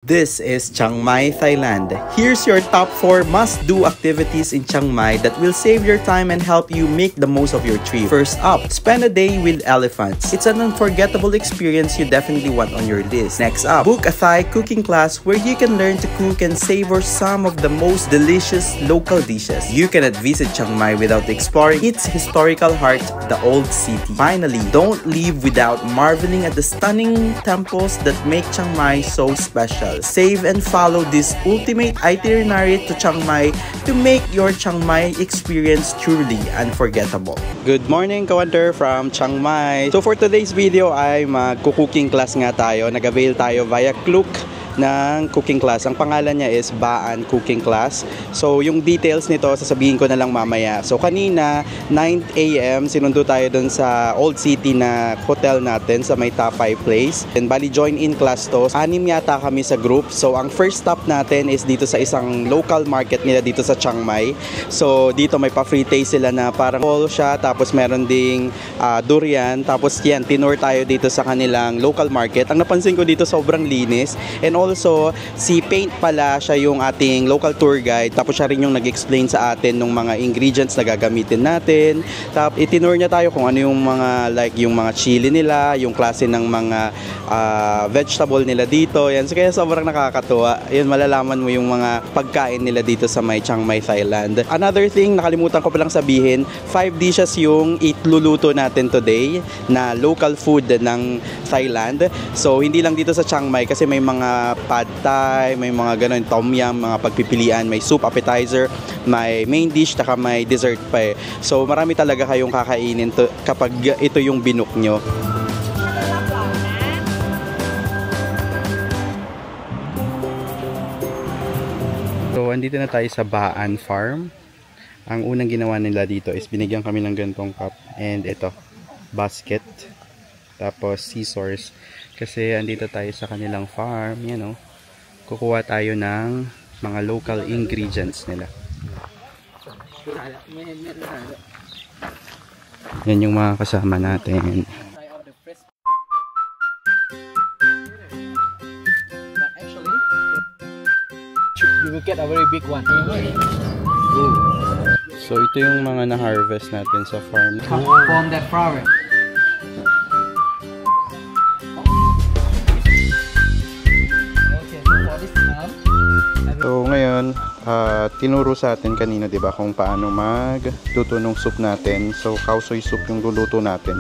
This is Chiang Mai, Thailand. Here's your top 4 must-do activities in Chiang Mai that will save your time and help you make the most of your trip. First up, spend a day with elephants. It's an unforgettable experience you definitely want on your list. Next up, book a Thai cooking class where you can learn to cook and savor some of the most delicious local dishes. You cannot visit Chiang Mai without exploring its historical heart, the old city. Finally, don't leave without marveling at the stunning temples that make Chiang Mai so special. Save and follow this ultimate itinerary to Chiang Mai to make your Chiang Mai experience truly unforgettable. Good morning, Kawander from Chiang Mai. So for today's video ay mag-cooking class nga tayo. Nag-avail tayo via Klook ng cooking class. Ang pangalan niya is Baan Cooking Class. So yung details nito sasabihin ko na lang mamaya. So kanina 9 AM sinundo tayo dun sa Old City na hotel natin sa may Tapay Place. And bali join in class to. 6 yata kami sa group. So ang first stop natin is dito sa isang local market nila dito sa Chiang Mai. So dito may pa-free taste sila na parang all siya. Tapos meron ding durian. Tapos yan, tinur tayo dito sa kanilang local market. Ang napansin ko dito sobrang linis. And also, si Paint pala siya yung ating local tour guide. Tapos siya rin yung nag-explain sa atin ng mga ingredients na gagamitin natin. Tapos itinur niya tayo kung ano yung mga yung mga chili nila, yung klase ng mga vegetable nila dito. Yan. So kaya sobrang nakakatuwa. Yun, malalaman mo yung mga pagkain nila dito sa may Chiang Mai, Thailand. Another thing, nakalimutan ko palang sabihin, 5 dishes yung itluluto natin today na local food ng Thailand. So hindi lang dito sa Chiang Mai kasi may mga pad thai, may mga ganun, tom yum, mga pagpipilian, may soup, appetizer, may main dish, taka may dessert pa eh. So marami talaga kayong kakainin kapag ito yung binook nyo. So andito na tayo sa Baan Farm. Ang unang ginawa nila dito is binigyan kami ng gantong cup and ito, basket, tapos scissors. Kasi andito tayo sa kanilang farm, yan o. Kukuha tayo ng mga local ingredients nila. Yan yung mga kasama natin. You will get a very big one. So ito yung mga na-harvest natin sa farm. From that flower. So ngayon, tinuro sa atin kanina, 'di ba, kung paano magluto ng soup natin. So khao soi soup yung luluto natin.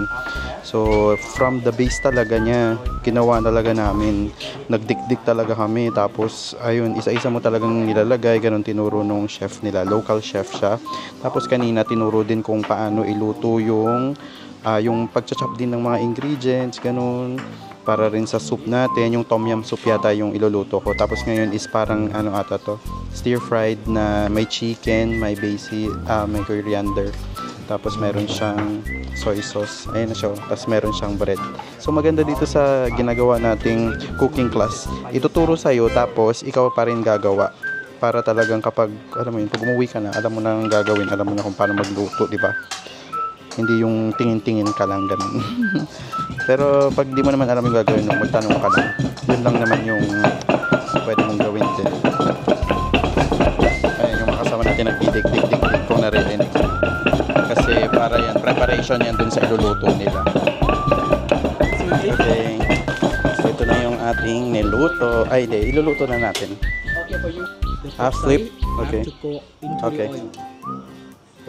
So from the base talaga niya, ginawa talaga namin. Nagdikdik talaga kami. Tapos ayun, isa-isa mo talagang nilalagay, ganun tinuro nung chef nila. Local chef siya. Tapos kanina tinuro din kung paano iluto yung pagcha-chop din ng mga ingredients, ganun. Para rin sa soup natin, yung tom yum soup yata yung iluluto ko. Tapos ngayon is parang ano ata to, stir fried na may chicken, may basil, may coriander. Tapos meron siyang soy sauce. Ayun na siya. Tapos meron siyang bread. So maganda dito sa ginagawa nating cooking class. Ituturo sa'yo tapos ikaw pa rin gagawa. Para talagang kapag, alam mo yun, pag umuwi ka na, alam mo na ang gagawin, alam mo na kung paano magluto, di ba? Hindi yung tingin-tingin ka lang ganun. Pero pag di mo naman alam yung gagawin, magtanong ka lang. Yun lang naman yung pwede mong gawin din. Ayan yung mga kasama natin nagdidig-dig-dig kung naririnig. Kasi para yan, preparation yan dun sa iluluto nila. Okay. So ito na yung ating niluto. Ay di, iluluto na natin. Okay for you. Half flip? Okay. Okay.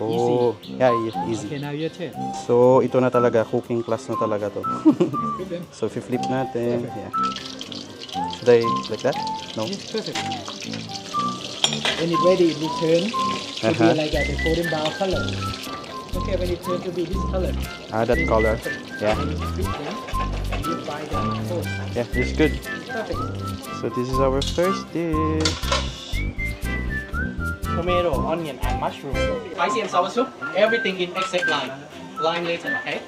Oh, yeah, easy. Okay, now your turn. So, ito na talaga, cooking class na talaga to. So, flip natin. Yeah. Should I like that? No? Yes, perfect. When it's ready, it will turn to be like the golden brown color. Okay, when it turns to be this color. That color. Yeah. When you flip them, and you fry them. Oh, Yeah, this is good. perfect. So, this is our first dish. Tomato, onion, and mushroom. Spicy and sour soup. Everything in exact line. Line later, okay?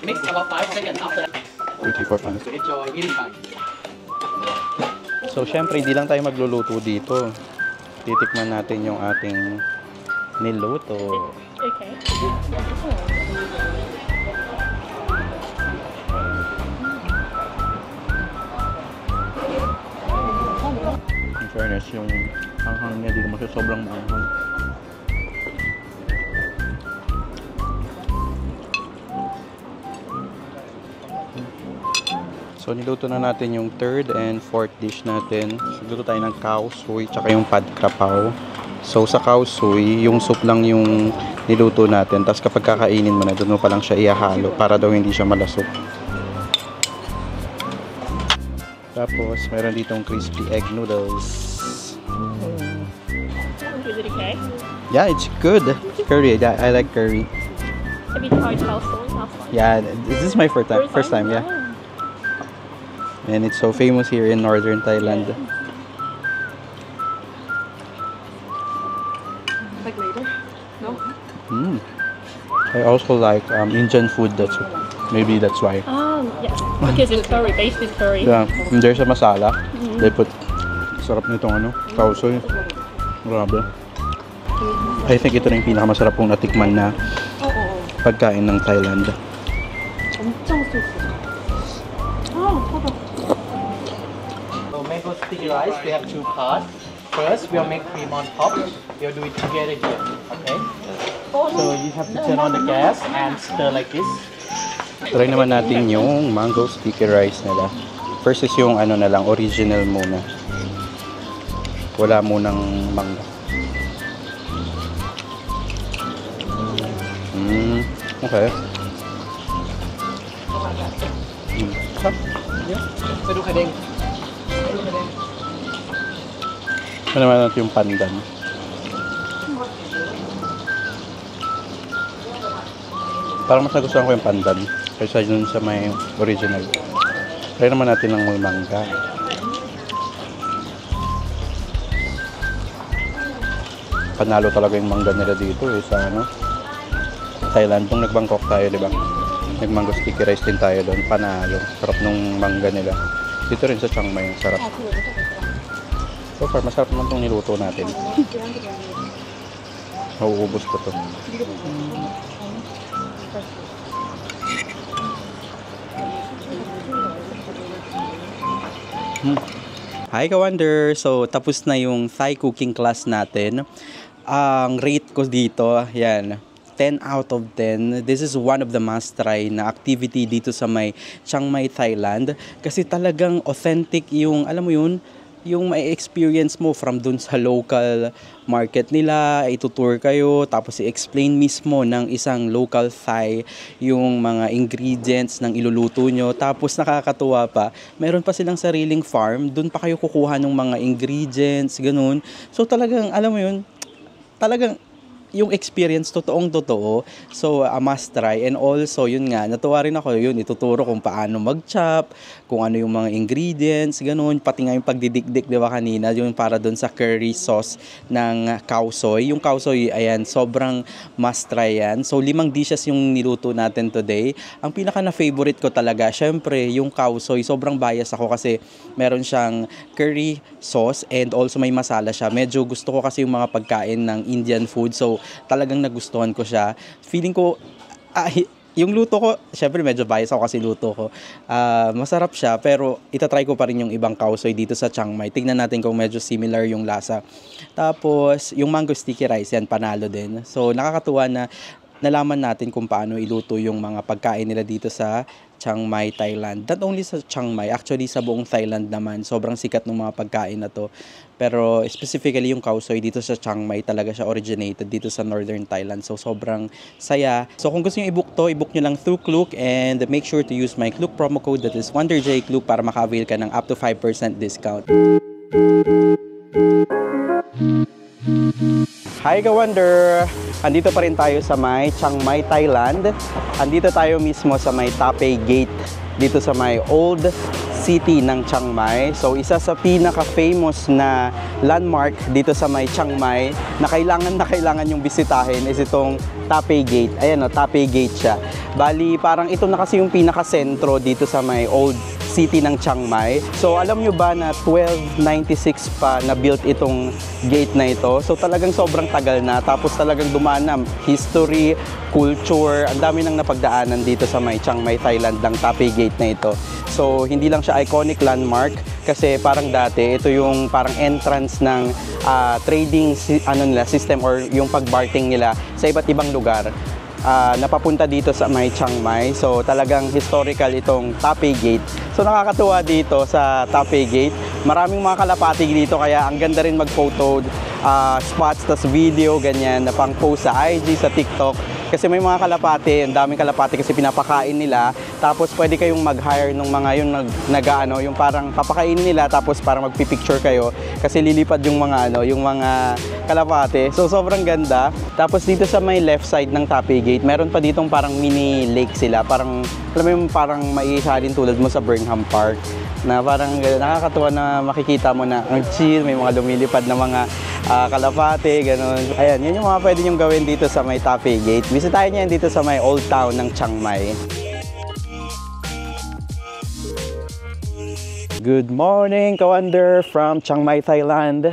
Mix about 5 seconds after that. 2, 3, 4, 5. To enjoy eating time. So, syempre, hindi lang tayo magluluto dito. Titikman natin yung ating niluto. Okay. fairness, yung hanghang niya dito kasi sobrang maanghang. So niluto na natin yung third and fourth dish natin. Niluto tayo ng cow soy tsaka yung pad krapaw. So sa cow soy, yung soup lang yung niluto natin. Tapos kapag kakainin mo na, doon mo pa lang siya ihahalo para daw hindi siya malasok. Tapos meron ditong crispy egg noodles. Is it okay? Yeah, it's good. Curry, yeah, I like curry. Have you tried cow soy? Yeah, this is my first time, yeah. And it's so famous here in northern Thailand. Like later? No? I also like Indian food, maybe that's why. Yeah. Because it's curry, based in curry. Yeah, and there's a masala. They put, sarap nitong cow soy. Grabe. I think ito na yung pinakamasarap kong natikman na pagkain ng Thailand. So mango sticky rice, we have two parts. First, we'll make cream on top. We'll do it together here. Okay? So you have to turn on the gas and stir like this. Try naman natin yung mango sticky rice nila. First is yung ano na lang, original muna. Wala munang mangga. Okay. Pwede ka din. Ano naman natin yung pandan. Parang mas nagustuhan ko yung pandan kaysa dun sa may original. Try naman natin ng mangga. Panalo talaga yung mangga nila dito sa Thailand. Kung nag-Bangkok tayo, di ba? Nag-mango sticky rice din tayo doon. Panalo. Sarap nung mangga nila. Dito rin sa Chiang Mai, sarap. So far, masarap naman itong niluto natin. Mauubos ko to. Hi ka-wonder! So, tapos na yung Thai cooking class natin. Ang rate ko dito, yan, 10 out of 10. This is one of the must try na activity dito sa may Chiang Mai, Thailand. Kasi talagang authentic yung, alam mo yun, yung may experience mo from dun sa local market nila, itutour kayo, tapos i-explain mismo ng isang local Thai yung mga ingredients ng iluluto nyo. Tapos nakakatuwa pa, meron pa silang sariling farm, dun pa kayo kukuha ng mga ingredients, ganun. So talagang, alam mo yun, talagang yung experience totoong-totoo. So, a must try. And also, yun nga, natuwa rin ako yun, ituturo kung paano mag-chop, kung ano yung mga ingredients, ganun. Pati nga yung pagdidikdik, di ba kanina, yung para dun sa curry sauce ng cow soy. Yung cow soy, ayan, sobrang must try yan. So, 5 dishes yung niluto natin today. Ang pinaka na-favorite ko talaga, syempre, yung cow soy. Sobrang bias ako kasi meron siyang curry sauce and also may masala siya. Medyo gusto ko kasi yung mga pagkain ng Indian food. So, talagang nagustuhan ko siya. Feeling ko, yung luto ko, syempre medyo bias ako kasi luto ko. Masarap siya, pero itatry ko pa rin yung ibang cow soy dito sa Chiang Mai. Tingnan natin kung medyo similar yung lasa. Tapos, yung mango sticky rice, yan, panalo din. So, nakakatuwa na nalaman natin kung paano iluto yung mga pagkain nila dito sa Chiang Mai, Thailand. Not only sa Chiang Mai, actually sa buong Thailand naman. Sobrang sikat ng mga pagkain na to. Pero specifically yung cow soy dito sa Chiang Mai, talaga siya originated dito sa Northern Thailand. So sobrang saya. So kung gusto nyo i-book to, i-book nyo lang through Klook and make sure to use my Klook promo code, that is WonderJKlook, para maka-avail ka ng up to 5% discount. Hi ka-wonder! Andito pa rin tayo sa may Chiang Mai, Thailand. Andito tayo mismo sa may Tapei Gate, dito sa may Old City ng Chiang Mai. So isa sa pinaka-famous na landmark dito sa may Chiang Mai na kailangan yung bisitahin is itong Tapei Gate. Ayan o, Tapei Gate siya. Bali, parang ito na kasi yung pinaka-sentro dito sa may Old City ng Chiang Mai. So alam nyo ba na 1296 pa na built itong gate na ito? So talagang sobrang tagal na. Tapos talagang dumaan na history, culture, ang dami nang napagdaanan dito sa may Chiang Mai, Thailand ng Tapei Gate na ito. So hindi lang siya iconic landmark, Kasi parang dati, ito yung parang entrance ng trading system or yung pagbarting nila sa iba't ibang lugar. Napapunta dito sa may Chiang Mai. So talagang historical itong Taipei Gate. So nakakatuwa dito sa Taipei Gate. Maraming mga kalapati dito kaya ang ganda rin mag-photo spots, tas video, ganyan na pang post sa IG, sa TikTok. Kasi may mga kalapati, ang daming kalapati kasi pinapakain nila. Tapos pwede kayong mag-hire ng mga yung parang papakainin nila tapos parang magpi-picture kayo kasi lilipad yung mga yung mga kalapati. So sobrang ganda. Tapos dito sa may left side ng Taipei Gate, meron pa ditong parang mini lake sila. Parang alam mo yung parang maiihalin tulad mo sa Burnham Park. Na parang nakakatuwa na makikita mo na ang chill, may mga lumilipad na mga kalapate, ganun. Ayan, yun yung mga pwede nyong gawin dito sa may Taipei Gate. Bisitahin niyo yan dito sa may Old Town ng Chiang Mai. Good morning, Kawander from Chiang Mai, Thailand.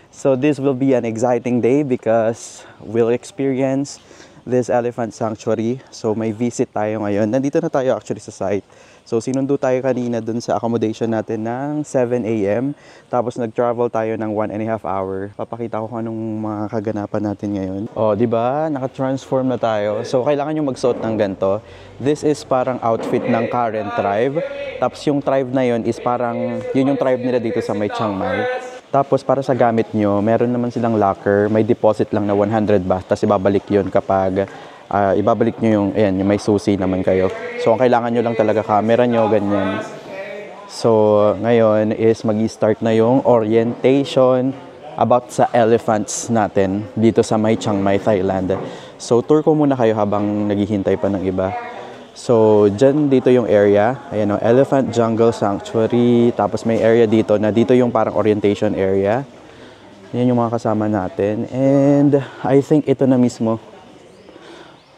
So this will be an exciting day because we'll experience this elephant sanctuary. So may visit tayo ngayon. Nandito na tayo actually sa site. So sinundo tayo kanina dun sa accommodation natin ng 7 AM. Tapos nag-travel tayo ng 1.5 hour. Papakita ko kung anong mga kaganapan natin ngayon. Oh, di ba? Naka-transform na tayo. So kailangan nyo magsuot ng ganito. This is parang outfit ng Karen tribe. Tapos yung tribe na yun is parang yun yung tribe nila dito sa may Chiang Mai. Tapos para sa gamit nyo, meron naman silang locker. May deposit lang na 100 baht. Tapos ibabalik yun kapag ibabalik nyo yung, ayan, yung may susi naman kayo. So, ang kailangan nyo lang talaga camera nyo, ganyan. So, ngayon is mag-start na yung orientation about sa elephants natin dito sa may Chiang Mai, Thailand. So, tour ko muna kayo habang naghihintay pa ng iba. So, dito yung area. Ayan o, Elephant Jungle Sanctuary. Tapos may area dito na dito yung parang orientation area. Yan yung mga kasama natin. And I think ito na mismo.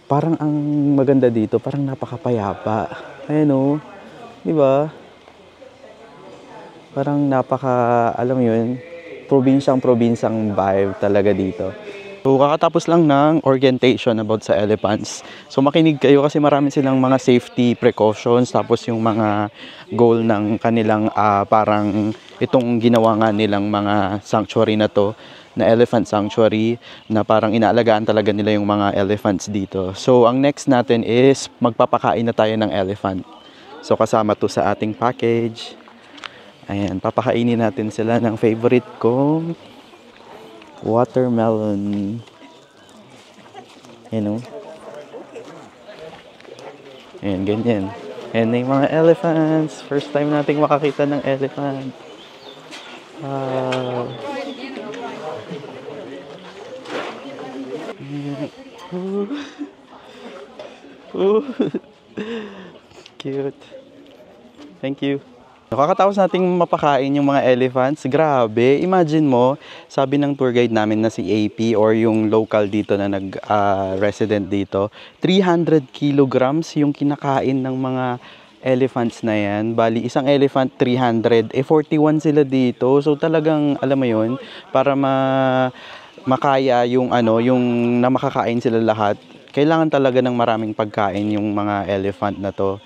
Parang ang maganda dito, parang napakapayapa. Ayan o, di ba? Parang alam mo yun, probinsyang vibe talaga dito. So, kakatapos lang ng orientation about sa elephants. So, makinig kayo kasi marami silang mga safety precautions. Tapos yung mga goal ng kanilang parang itong ginawa nga nilang mga sanctuary na to, na elephant sanctuary, na parang inaalagaan talaga nila yung mga elephants dito. So, ang next natin is magpapakain na tayo ng elephant. So, kasama to sa ating package. Ayan, papakainin natin sila ng favorite kong watermelon. Ayan o. Ayan, ganyan. Ayan na yung mga elephants. First time nating makakita ng elephant. Wow. Cute. Thank you. Nakakatapos nating mapakain yung mga elephants. Grabe. Imagine mo, sabi ng tour guide namin na si AP or yung local dito na nag-resident dito, 300 kilograms yung kinakain ng mga elephants na yan. Bali, isang elephant 300. 41 sila dito. So talagang, alam mo yun, para makaya yung yung na makakain sila lahat, kailangan talaga ng maraming pagkain yung mga elephant na to.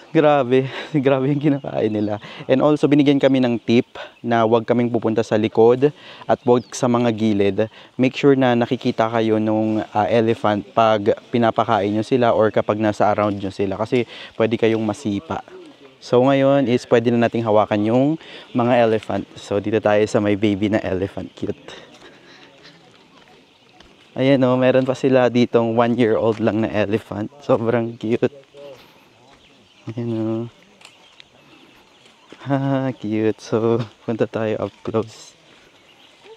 Grabe yung kinakain nila. And also binigyan kami ng tip na huwag kaming pupunta sa likod at huwag sa mga gilid. Make sure na nakikita kayo nung elephant pag pinapakain nyo sila or kapag nasa around nyo sila kasi pwede kayong masipa. So ngayon is pwede na nating hawakan yung mga elephant. So dito tayo sa may baby na elephant. Cute. Ayan o, meron pa sila ditong 1-year-old lang na elephant. Sobrang cute. Ayan o. Cute. So, punta tayo up close.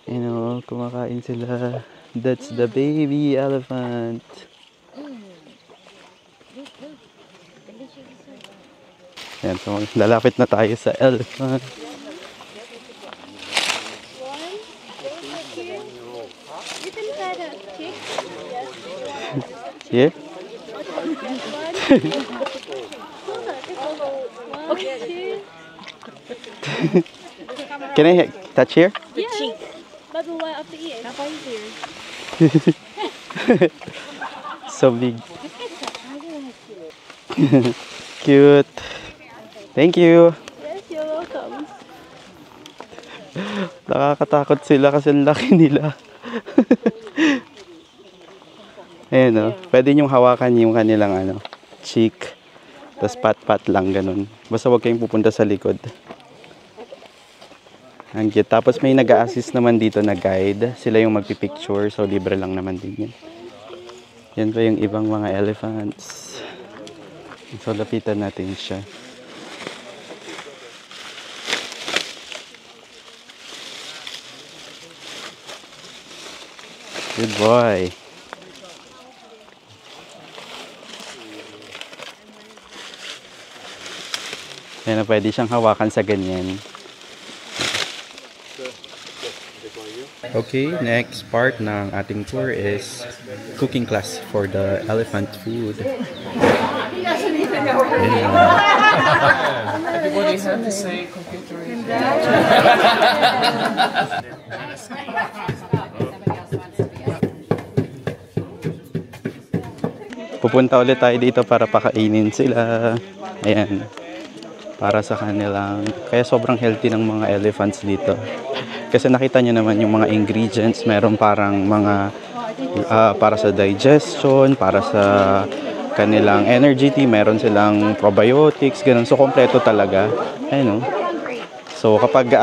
Ayan o, kumakain sila. That's the baby elephant. Ayan, so lalapit na tayo sa elephant. Yeah? Okay. Can I touch here? The cheek. But the one of the ear. How about here? So big. Cute. Thank you. Yes, you're welcome. Nakakatakot sila kasi ang laki nila. Ayan o. Pwede nyong hawakan yung kanilang cheek. Tapos pat-pat lang ganun. Basta huwag kayong pupunta sa likod. Ang cute. Tapos may nag-a-assist naman dito na guide. Sila yung magpipicture. So libre lang naman din yun. Yan pa yung ibang mga elephants. So lapitan natin siya. Good boy. Yan na, pwede siyang hawakan sa ganyan. Okay, next part ng ating tour is cooking class for the elephant food. Everybody have to say computer. Pupunta ulit tayo dito para pakainin sila. Ayan. Para sa kanilang... Kaya sobrang healthy ng mga elephants dito. Kasi nakita nyo naman yung mga ingredients. Meron parang mga... para sa digestion, para sa kanilang energy tea. Meron silang probiotics, ganun. So, kompleto talaga. Ayun, no? So, kapag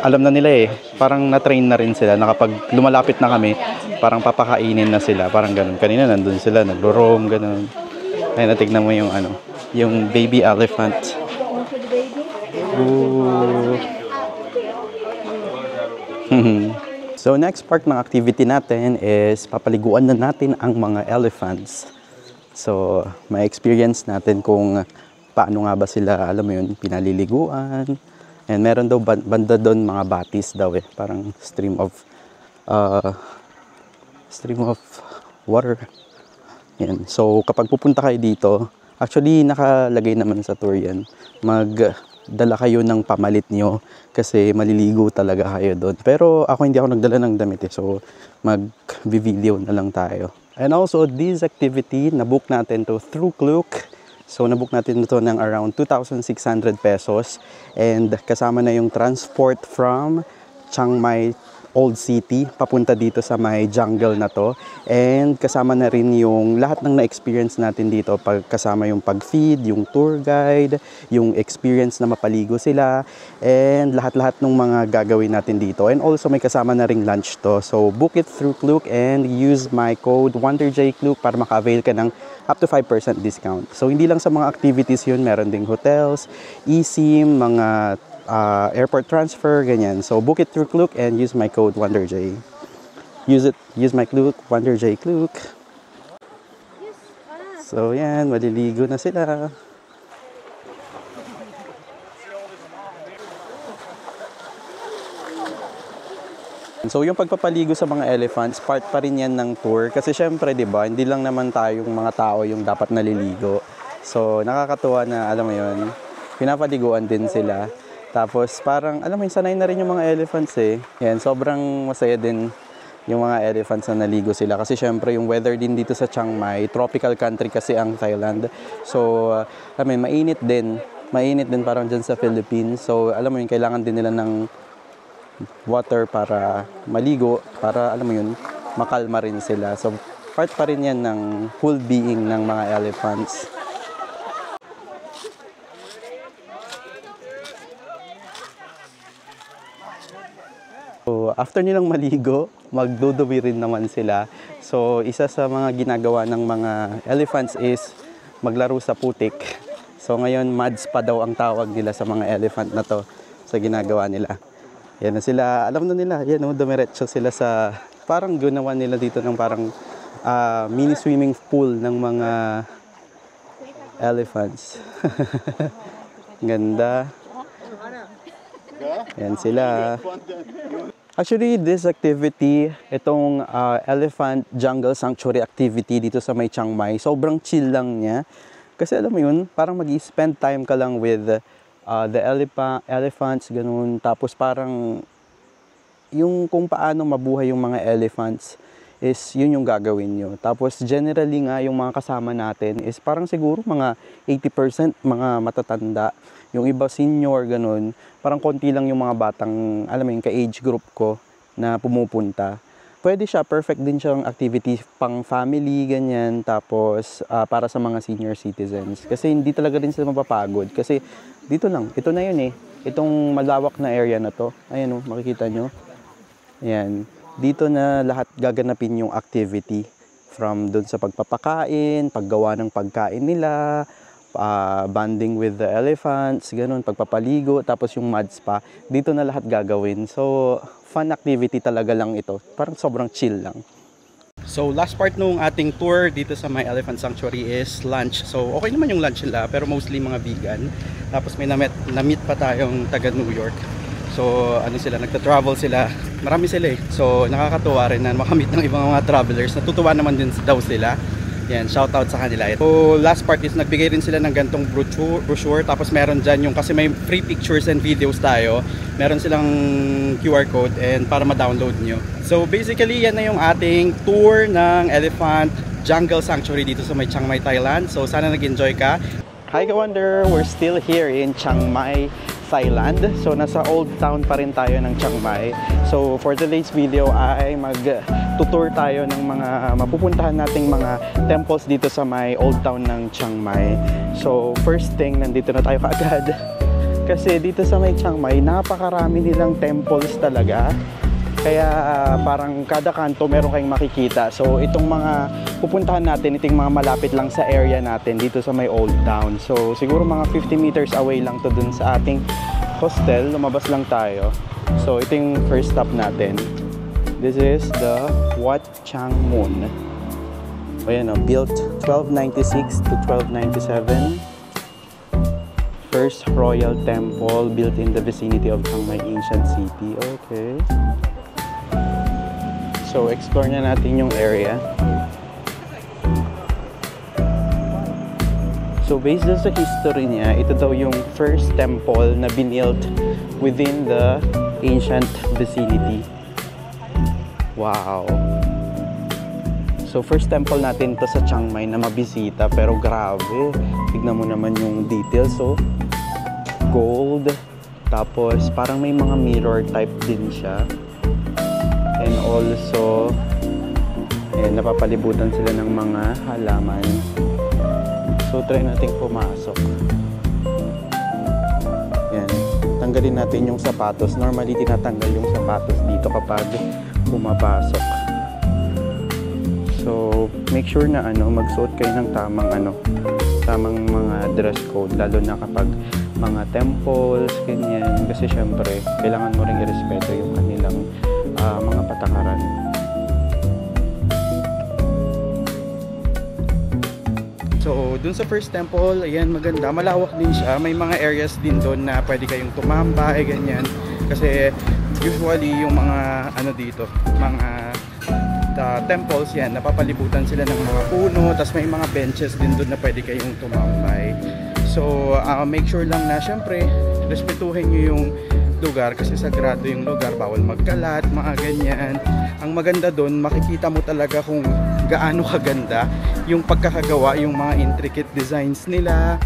alam na nila parang na-train na rin sila na kapag lumalapit na kami, parang papakainin na sila. Parang ganun. Kanina nandun sila, nagro-roam, ganun. Ayun, natignan mo yung yung baby elephant. Ooh. So, next part ng activity natin is papaliguan na natin ang mga elephants. So, ma-experience natin kung paano nga ba sila, alam mo yun, pinaliliguan. And meron daw banda doon mga batis daw parang stream of water. Yan. So kapag pupunta kayo dito, actually nakalagay naman sa tour yan. Magdala kayo ng pamalit nyo kasi maliligo talaga kayo doon. Pero ako hindi ako nagdala ng damit so mag-video na lang tayo. And also this activity, nabook natin to through Klook. So, nabook natin ito ng around 2,600 pesos. And kasama na yung transport from Chiang Mai Old City papunta dito sa may jungle na to. And kasama na rin yung lahat ng na-experience natin dito. Kasama yung pag-feed, yung tour guide, yung experience na mapaligo sila, and lahat-lahat ng mga gagawin natin dito. And also may kasama na ring lunch to. So, book it through Klook and use my code WonderJKlook para maka-avail ka ng up to 5% discount. So, hindi lang sa mga activities yun, meron ding hotels, eSIM, mga airport transfer, ganyan. So, book it through Klook and use my code WonderJ. Use my Klook, WonderJKlook. So, yan, maliligo na sila. So, yung pagpapaligo sa mga elephants, part pa rin yan ng tour. Kasi syempre, di ba, hindi lang naman tayong mga tao yung dapat naliligo. So, nakakatuwa na, alam mo yun, pinapaliguan din sila. Tapos, parang, alam mo yun, sanay na rin yung mga elephants Yan, sobrang masaya din yung mga elephants na naligo sila. Kasi syempre, yung weather din dito sa Chiang Mai, tropical country kasi ang Thailand. So, alam mo yun, mainit din. Mainit din parang dyan sa Philippines. So, alam mo yun, kailangan din nila ng water para maligo, para alam mo yun, makalma rin sila. So part pa rin yan ng whole being ng mga elephants. So after nilang maligo, magduduwi rin naman sila. So isa sa mga ginagawa ng mga elephants is maglaro sa putik. So ngayon mads pa daw ang tawag nila sa mga elephant na to sa ginagawa nila. Yan na sila, alam na nila, yan dumiretso sila sa, parang ginawa nila dito ng parang mini swimming pool ng mga elephants. Ganda. Yan sila. Actually, this activity, itong Elephant Jungle Sanctuary activity dito sa may Chiang Mai, sobrang chill lang niya. Kasi alam mo yun, parang mag-spend time ka lang with the elephants, ganun. Tapos parang yung kung paano mabuhay yung mga elephants is yun yung gagawin nyo. Tapos generally nga yung mga kasama natin is parang siguro mga 80% mga matatanda. Yung iba senior, ganun. Parang konti lang yung mga batang, alam mo yung ka-age group ko na pumupunta. Pwede siya, perfect din siyang activity pang family, ganyan. Tapos para sa mga senior citizens. Kasi hindi talaga rin sila mapapagod. Kasi dito lang, ito na yun eh. Itong malawak na area na to. Ayan o, makikita nyo. Ayan. Dito na lahat gaganapin yung activity. From dun sa pagpapakain, paggawa ng pagkain nila, bonding with the elephants, ganun, pagpapaligo, tapos yung mud spa, dito na lahat gagawin. So, fun activity talaga lang ito. Parang sobrang chill lang. So, last part nung ating tour dito sa My Elephant Sanctuary is lunch. So, okay naman yung lunch nila, pero mostly mga vegan. Tapos may na-meet pa tayong taga New York. So, ano sila, nagta-travel sila. Marami sila eh. So, nakakatuwa rin na makamit ng ibang mga travelers. Natutuwa naman din daw sila. Yan, shout out sa kanila. So, last part is nagbigay rin sila ng gantong brochure. Tapos meron dyan yung, kasi may free pictures and videos tayo. Meron silang QR code and para ma-download nyo. So, basically, yan na yung ating tour ng Elephant Jungle Sanctuary dito sa Chiang Mai, Thailand. So, sana nag-enjoy ka. Hi, Ka-Wonder! We're still here in Chiang Mai, Thailand. So nasa Old Town pa rin tayo ng Chiang Mai. So for today's video ay mag-tutor tayo ng mga mapupuntahan nating mga temples dito sa may Old Town ng Chiang Mai. So first thing, nandito na tayo kaagad. Kasi dito sa may Chiang Mai, napakarami nilang temples talaga. Kaya parang kada kanto meron kayong makikita. So itong mga pupuntahan natin, itong mga malapit lang sa area natin dito sa may Old Town. So siguro mga 50 meters away lang to dun sa ating hostel. Lumabas lang tayo. So ito yung first stop natin. This is the Wat Chang Mun. Ayan o, built 1296 to 1297. First royal temple built in the vicinity of Chiang Mai ancient city. Okay. So, explore na natin yung area. So, based sa history niya, ito daw yung first temple na binilt within the ancient vicinity. Wow! So, first temple natin to sa Chiang Mai na mabisita. Pero grabe, tignan mo naman yung details. So, gold. Tapos, parang may mga mirror type din siya. And also, napapalibutan sila ng mga halaman. So, try natin pumasok. Yan. Tanggalin natin yung sapatos. Normally, tinatanggal yung sapatos dito kapag pumapasok. So, make sure na magsuot kayo ng tamang mga dress code. Lalo na kapag mga temples, ganyan. Kasi syempre, kailangan mo rin irespeto yung kanilang mga patakaran. So, dun sa first temple, ayan, maganda. Malawak din siya. May mga areas din doon na pwede kayong tumambay, ganyan. Kasi, usually, yung mga, dito, mga temples yan, napapalibutan sila ng mga puno, tapos may mga benches din doon na pwede kayong tumambay. So, make sure lang na, syempre, respetuhin nyo yung lugar kasi sagrado yung lugar, bawal magkalat, mga ganyan. Ang maganda doon, makikita mo talaga kung gaano kaganda yung pagkakagawa, yung mga intricate designs nila,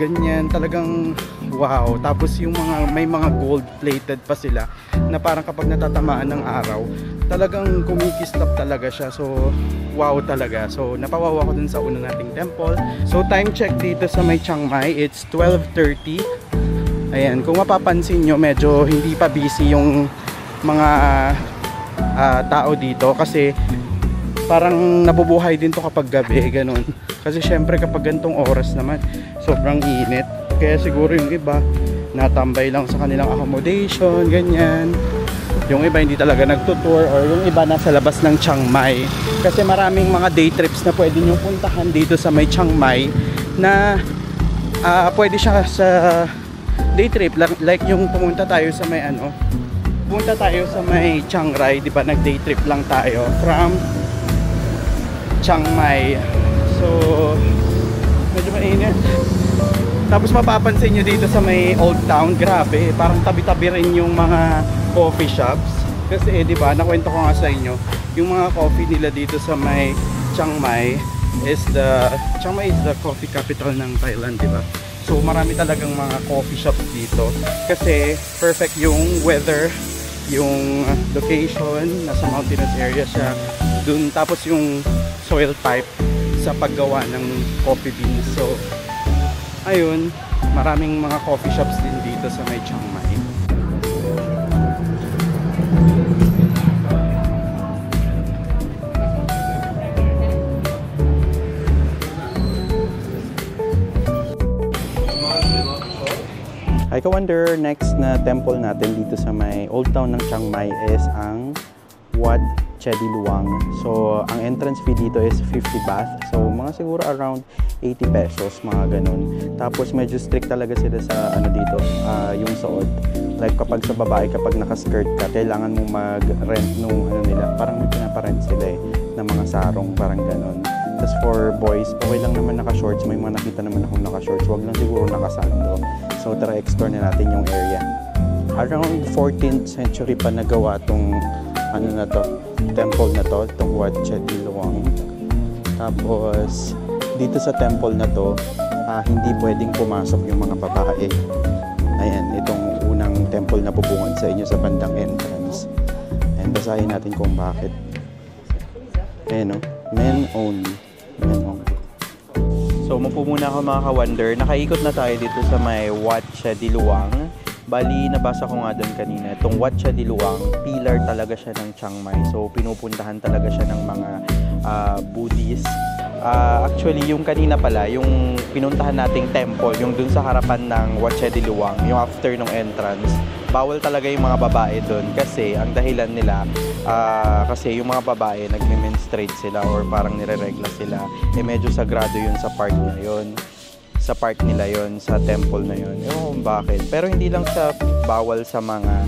ganyan, talagang wow. Tapos yung may mga gold plated pa sila na parang kapag natatamaan ng araw, talagang kumikislap talaga siya. So wow talaga. So napawawa ko dun sa una nating temple. So time check dito sa may Chiang Mai, it's 12:30. Ayan, kung mapapansin nyo, medyo hindi pa busy yung mga tao dito kasi parang nabubuhay din to kapag gabi, ganun. Kasi syempre kapag gantong oras naman, sobrang init. Kaya siguro yung iba, natambay lang sa kanilang accommodation, ganyan. Yung iba hindi talaga nagtutour or yung iba nasa labas ng Chiang Mai. Kasi maraming mga day trips na pwede nyo puntahan dito sa may Chiang Mai na pwede siya sa day trip, like yung pumunta tayo sa may pumunta tayo sa may Chiang Rai, di ba? Nag day trip lang tayo from Chiang Mai. So medyo mainit. Tapos mapapansin nyo dito sa may Old Town, grabe, parang tabi-tabi rin yung mga coffee shops. Kasi di ba, nakwento ko nga sa inyo, yung mga coffee nila dito sa may Chiang Mai is the coffee capital ng Thailand, di ba? So marami talagang mga coffee shops dito kasi perfect yung weather, yung location, nasa mountainous area siya dun, tapos yung soil type sa paggawa ng coffee beans. So ayun, maraming mga coffee shops din dito sa may Chiang Mai. Hi ka-wonder, next na temple natin dito sa may Old Town ng Chiang Mai is ang Wat Chedi Luang. So, ang entrance fee dito is 50 baht. So, mga siguro around 80 pesos, mga ganun. Tapos, medyo strict talaga sila sa ano dito, yung suot. Like, kapag sa babae, kapag naka-skirt ka, kailangan mong mag-rent nung ano nila. Parang may pinaparent sila ng mga sarong, parang ganun. Tapos for boys, okay lang naman naka-shorts. May mga nakita naman akong naka-shorts. Huwag lang siguro nakasando. So tara, explore na natin yung area. Around 14th century pa nagawa tong ano na to, temple na to, itong Wat Chedi Luang. Tapos dito sa temple na to, hindi pwedeng pumasok yung mga babae. Ayan, itong unang temple na bubungan sa inyo sa bandang entrance. And basahin natin kung bakit. Ayan, no? Men only. Men only. So, mapo muna ako mga ka-wonder. Nakaikot na tayo dito sa may Wat Chedi Luang. Bali, nabasa ko nga doon kanina. Itong Wat Chedi Luang, pillar talaga siya ng Chiang Mai. So, pinupuntahan talaga siya ng mga Buddhist. Actually, yung kanina pala, yung pinuntahan nating temple, yung dun sa harapan ng Wat Chedi Luang, yung after ng entrance, bawal talaga yung mga babae doon kasi ang dahilan nila kasi yung mga babae nagme-menstruate sila or parang nire-regla sila, medyo sagrado yun sa part na yun, sa part nila yun, sa temple na yun. Ewan kung bakit, pero hindi lang siya bawal sa mga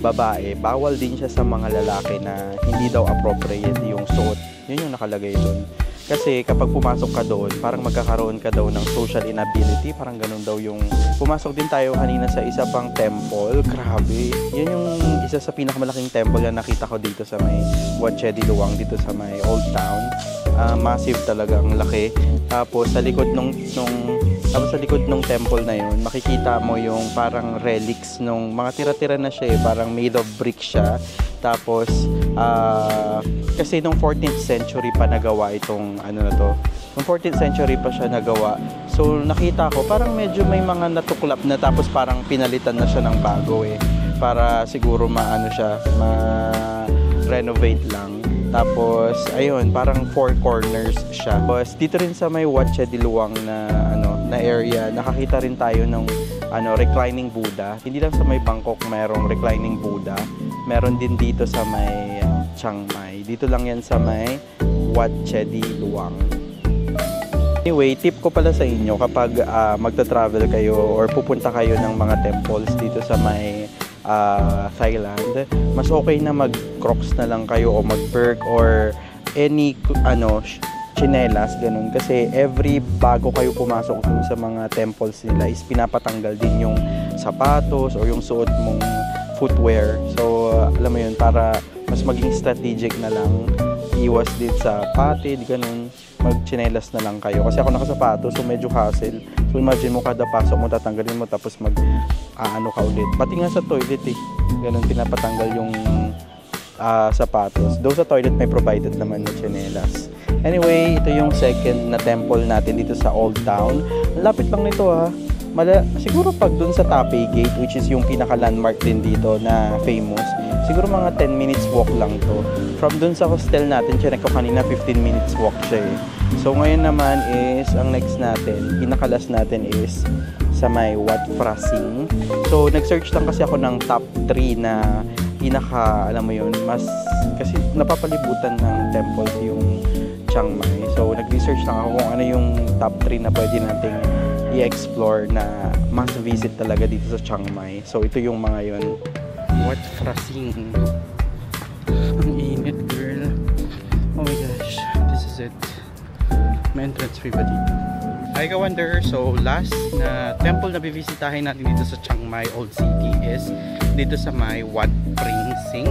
babae, bawal din siya sa mga lalaki na hindi daw appropriate yung suot. Yun yung nakalagay doon. Kasi kapag pumasok ka doon, parang magkakaroon ka daw ng social inability. Parang ganun daw yung... Pumasok din tayo kanina sa isa pang temple. Grabe. Yan yung isa sa pinakamalaking temple na nakita ko dito sa may Wat Chedi Luang, dito sa may Old Town. Massive talaga, ang laki. Tapos sa likod nung temple na yun, makikita mo yung parang relics nung mga tira-tira na siya, parang made of brick siya. Tapos kasi nung 14th century pa nagawa itong ano na to. Nung 14th century pa siya nagawa. So nakita ko parang medyo may mga natuklap na, tapos parang pinalitan na siya ng bago para siguro maano siya, ma-renovate lang. Tapos ayun, parang 4 corners siya. Tapos dito rin sa may Wat Chedi Luang na area, nakakita rin tayo ng reclining Buddha. Hindi lang sa may Bangkok mayroong reclining Buddha. Meron din dito sa may Chiang Mai. Dito lang yan sa may Wat Chedi Luang. Anyway, tip ko pala sa inyo kapag magta-travel kayo or pupunta kayo ng mga temples dito sa may Thailand, mas okay na mag-crocs na lang kayo o mag-berg or any chinelas, ganun. Kasi every bago kayo pumasok dun sa mga temples nila is pinapatanggal din yung sapatos or yung suot mong footwear. So, alam mo yun, para mas maging strategic na lang, iwas din sa patid, ganun, mag-chinelas na lang kayo. Kasi ako nakasapatos, so medyo hassle. So, imagine mo kada pasok mo, tatanggalin mo, tapos ka ulit. Pati nga sa toilet ganun, pinapatanggal yung sapatos. Though sa toilet may provided naman na chinelas. Anyway, ito yung second na temple natin dito sa Old Town. Lapit lang nito siguro pag dun sa Taipei Gate, which is yung pinaka-landmark din dito na famous, siguro mga 10 minutes walk lang to. From dun sa hostel natin, chinek ko kanina, 15 minutes walk siya So ngayon naman is, ang next natin, pinakalas natin is sa may Wat Phra Sing. So nag-search lang kasi ako ng top 3 na alam mo yun, kasi napapalibutan ng temples yung Chiang Mai. So nag-research lang ako kung ano yung top 3 na pwede nating i-explore na must visit talaga dito sa Chiang Mai. So ito yung mga yun. Wat Phra Sing. Ang init, girl. Oh my gosh, this is it. May entrance fee ba dito? Hi ka-wonder, so last na temple na bibisitahin natin dito sa Chiang Mai Old City is dito sa may Wat Phra Sing.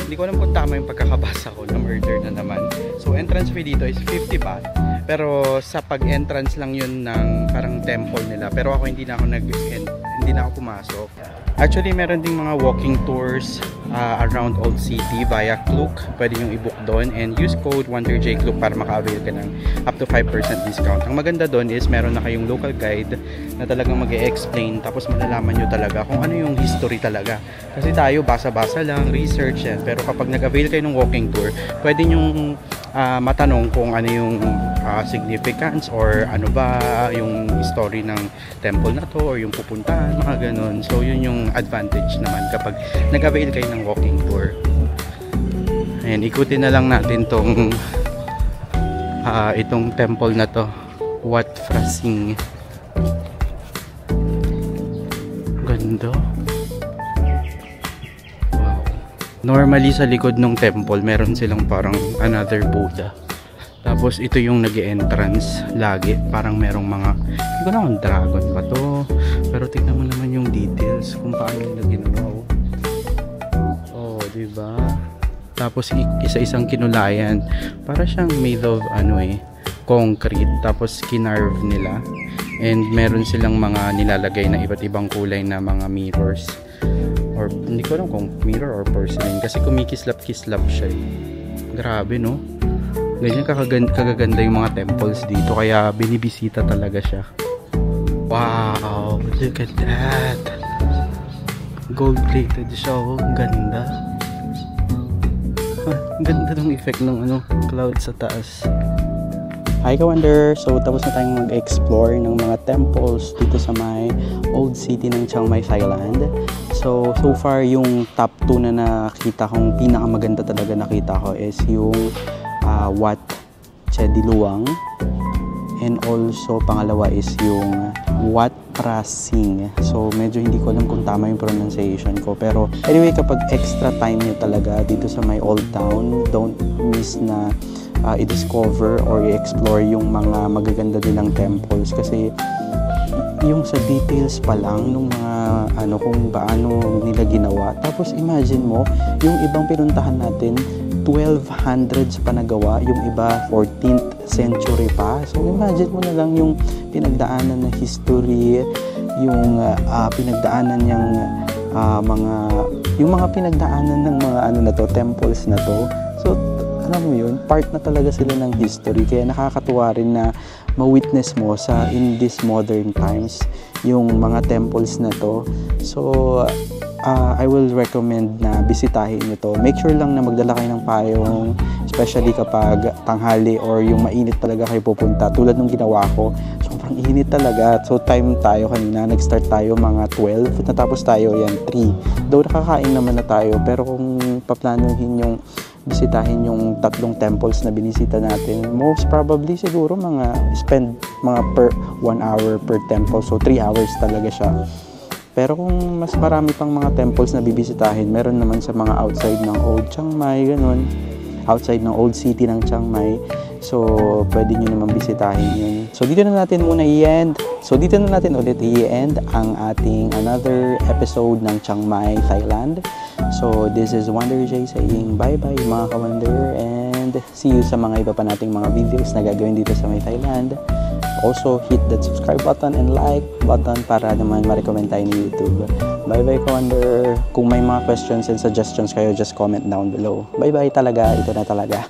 Hindi ko alam kung tama yung pagkakabasa ko na murder na naman. So entrance fee dito is 50 baht. Pero sa pag-entrance lang yun ng parang temple nila. Pero ako hindi na ako pumasok. Actually, meron ding mga walking tours around Old City via Klook. Pwede nyo i-book doon and use code WonderJKlook para maka-avail ka ng up to 5% discount. Ang maganda doon is meron na kayong local guide na talagang mag-e-explain tapos malalaman nyo talaga kung ano yung history talaga. Kasi tayo, basa-basa lang, research yan. Pero kapag nag-avail kayo ng walking tour, pwede nyong matanong kung ano yung significance or ano ba yung story ng temple na to or yung pupuntahan, mga ganun. So yun yung advantage naman kapag nag-avail kayo ng walking tour. Ayan, ikutin na lang natin itong temple na to, Wat Phra Singh. Ganda. Wow. Normally sa likod ng temple meron silang parang another Buddha. Tapos ito yung nag-e-entrance lagi. Parang merong mga, hindi ko na kung dragon pa to. Pero tignan mo naman yung details kung paano nila ginawa. Oh, diba? Tapos isa-isang kinulayan. Para siyang made of concrete. Tapos kinarve nila. And meron silang mga nilalagay na iba't ibang kulay na mga mirrors. Or hindi ko alam kung mirror or porcelain. Kasi kumikislap-kislap siya. Grabe, no? Ganyan kagaganda yung mga temples dito, kaya binibisita talaga siya. Wow, look at that. Gold plated siya, oh, ganda. Ganda ng effect ng cloud sa taas. Hi ka-wonder! So tapos na tayong mag-explore ng mga temples dito sa may Old City ng Chiang Mai, Thailand. So far yung top 2 na nakita kong pinakamaganda talaga nakita ko is yung Wat Che Diluang, and also pangalawa is yung Wat Phra Singh. So medyo hindi ko alam kung tama yung pronunciation ko, pero anyway, kapag extra time nyo talaga dito sa my Old Town, don't miss na i-discover or i-explore yung mga magaganda nilang temples, kasi yung sa details pa lang nung mga kung paano nila ginawa. Tapos imagine mo yung ibang pinuntahan natin 1200s pa nagawa, yung iba 14th century pa. So imagine mo na lang yung pinagdaanan ng history, yung pinagdaanan niyang mga pinagdaanan ng mga temples na to. So alam mo yun, part na talaga sila ng history, kaya nakakatuwa rin na ma-witness mo in these modern times yung mga temples na to. So I will recommend na bisitahin nyo to. Make sure lang na magdala kayo ng payong, especially kapag tanghali or yung mainit talaga kayo pupunta. Tulad nung ginawa ko, sobrang init talaga. So time tayo kanina, nag-start tayo mga 12, natapos tayo 3. Though nakakain naman na tayo, pero kung paplanuhin yung bisitahin yung 3 temples na binisita natin, most probably siguro spend mga per 1 hour per temple. So 3 hours talaga siya. Pero kung mas marami pang mga temples na bibisitahin, meron naman sa mga outside ng Old Chiang Mai, ganun. Outside ng Old City ng Chiang Mai. So, pwede nyo naman bisitahin yun. So, dito na natin muna i-end. So, dito na natin ulit i-end ang ating another episode ng Chiang Mai, Thailand. So, this is Wonder J saying bye-bye mga ka-wonder, and see you sa mga iba pa nating mga videos na gagawin dito sa May Thailand. Also, hit that subscribe button and like button para naman ma-recommend tayo ni YouTube. Bye-bye ka-wonder. Kung may mga questions and suggestions kayo, just comment down below. Bye-bye talaga. Ito na talaga.